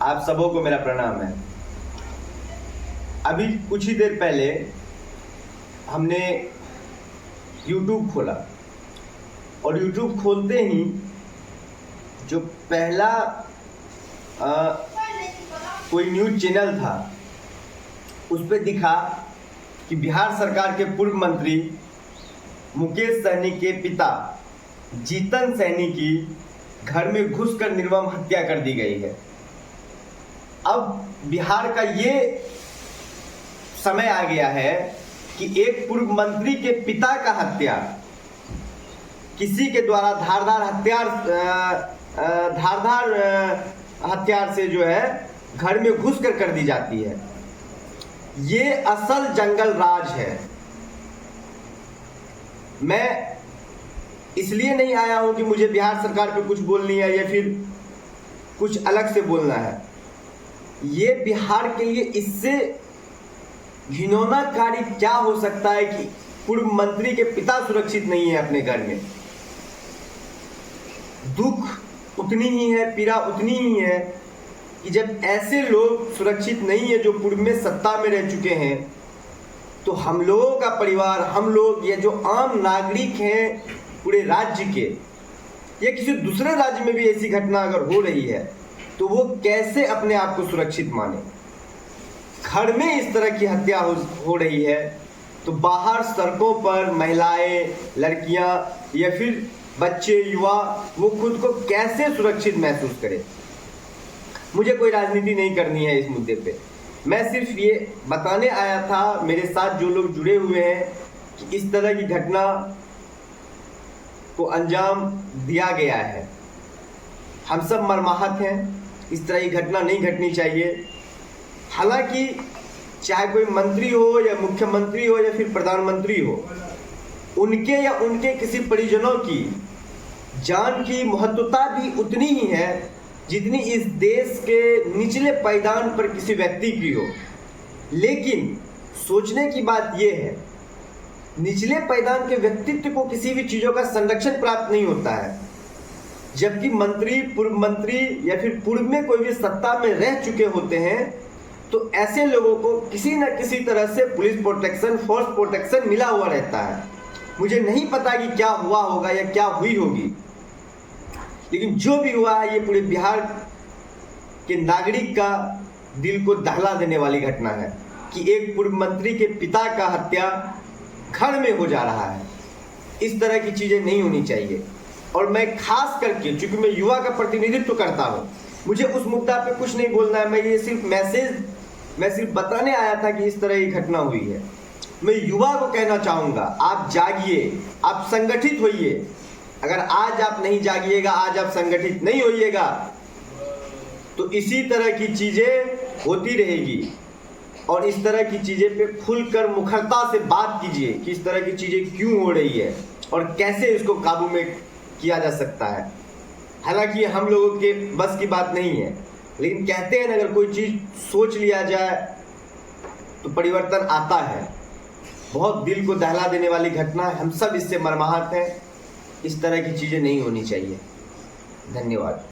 आप सबों को मेरा प्रणाम है। अभी कुछ ही देर पहले हमने YouTube खोला और YouTube खोलते ही जो पहला कोई न्यूज़ चैनल था उस पर दिखा कि बिहार सरकार के पूर्व मंत्री मुकेश सहनी के पिता जीतन सहनी की घर में घुसकर निर्मम हत्या कर दी गई है। अब बिहार का ये समय आ गया है कि एक पूर्व मंत्री के पिता का हत्या किसी के द्वारा धारदार हथियार से जो है घर में घुसकर कर दी जाती है। ये असल जंगल राज है। मैं इसलिए नहीं आया हूं कि मुझे बिहार सरकार पे कुछ बोलनी है या फिर कुछ अलग से बोलना है। ये बिहार के लिए इससे घिनौना कार्य क्या हो सकता है कि पूर्व मंत्री के पिता सुरक्षित नहीं है अपने घर में। दुख उतनी ही है, पीड़ा उतनी ही है कि जब ऐसे लोग सुरक्षित नहीं है जो पूर्व में सत्ता में रह चुके हैं, तो हम लोगों का परिवार, हम लोग, ये जो आम नागरिक हैं पूरे राज्य के, या किसी दूसरे राज्य में भी ऐसी घटना अगर हो रही है तो वो कैसे अपने आप को सुरक्षित माने। घर में इस तरह की हत्या हो रही है तो बाहर सड़कों पर महिलाएं, लड़कियां या फिर बच्चे, युवा, वो खुद को कैसे सुरक्षित महसूस करें। मुझे कोई राजनीति नहीं करनी है इस मुद्दे पे। मैं सिर्फ ये बताने आया था, मेरे साथ जो लोग जुड़े हुए हैं, कि इस तरह की घटना को अंजाम दिया गया है। हम सब मर्माहत हैं, इस तरह की घटना नहीं घटनी चाहिए। हालांकि चाहे कोई मंत्री हो या मुख्यमंत्री हो या फिर प्रधानमंत्री हो, उनके या उनके किसी परिजनों की जान की महत्वता भी उतनी ही है जितनी इस देश के निचले पायदान पर किसी व्यक्ति की हो। लेकिन सोचने की बात यह है, निचले पायदान के व्यक्तित्व को किसी भी चीज़ों का संरक्षण प्राप्त नहीं होता है, जबकि मंत्री, पूर्व मंत्री या फिर पूर्व में कोई भी सत्ता में रह चुके होते हैं, तो ऐसे लोगों को किसी न किसी तरह से पुलिस प्रोटेक्शन, फोर्स प्रोटेक्शन मिला हुआ रहता है। मुझे नहीं पता कि क्या हुआ होगा या क्या हुई होगी, लेकिन जो भी हुआ है ये पूरे बिहार के नागरिक का दिल को दहला देने वाली घटना है कि एक पूर्व मंत्री के पिता का हत्या घर में हो जा रहा है। इस तरह की चीज़ें नहीं होनी चाहिए। और मैं खास करके, चूंकि मैं युवा का प्रतिनिधित्व करता हूँ, मुझे उस मुद्दा पे कुछ नहीं बोलना है। मैं ये सिर्फ बताने आया था कि इस तरह की घटना हुई है। मैं युवा को कहना चाहूँगा, आप जागिए, आप संगठित होइए। अगर आज आप नहीं जागिएगा, आज आप संगठित नहीं होइएगा, तो इसी तरह की चीज़ें होती रहेगी। और इस तरह की चीज़ें पे खुलकर मुखरता से बात कीजिए कि इस तरह की चीज़ें क्यों हो रही है और कैसे इसको काबू में किया जा सकता है। हालांकि हम लोगों के बस की बात नहीं है, लेकिन कहते हैं अगर कोई चीज़ सोच लिया जाए तो परिवर्तन आता है। बहुत दिल को दहला देने वाली घटना है, हम सब इससे मर्माहत हैं। इस तरह की चीज़ें नहीं होनी चाहिए। धन्यवाद।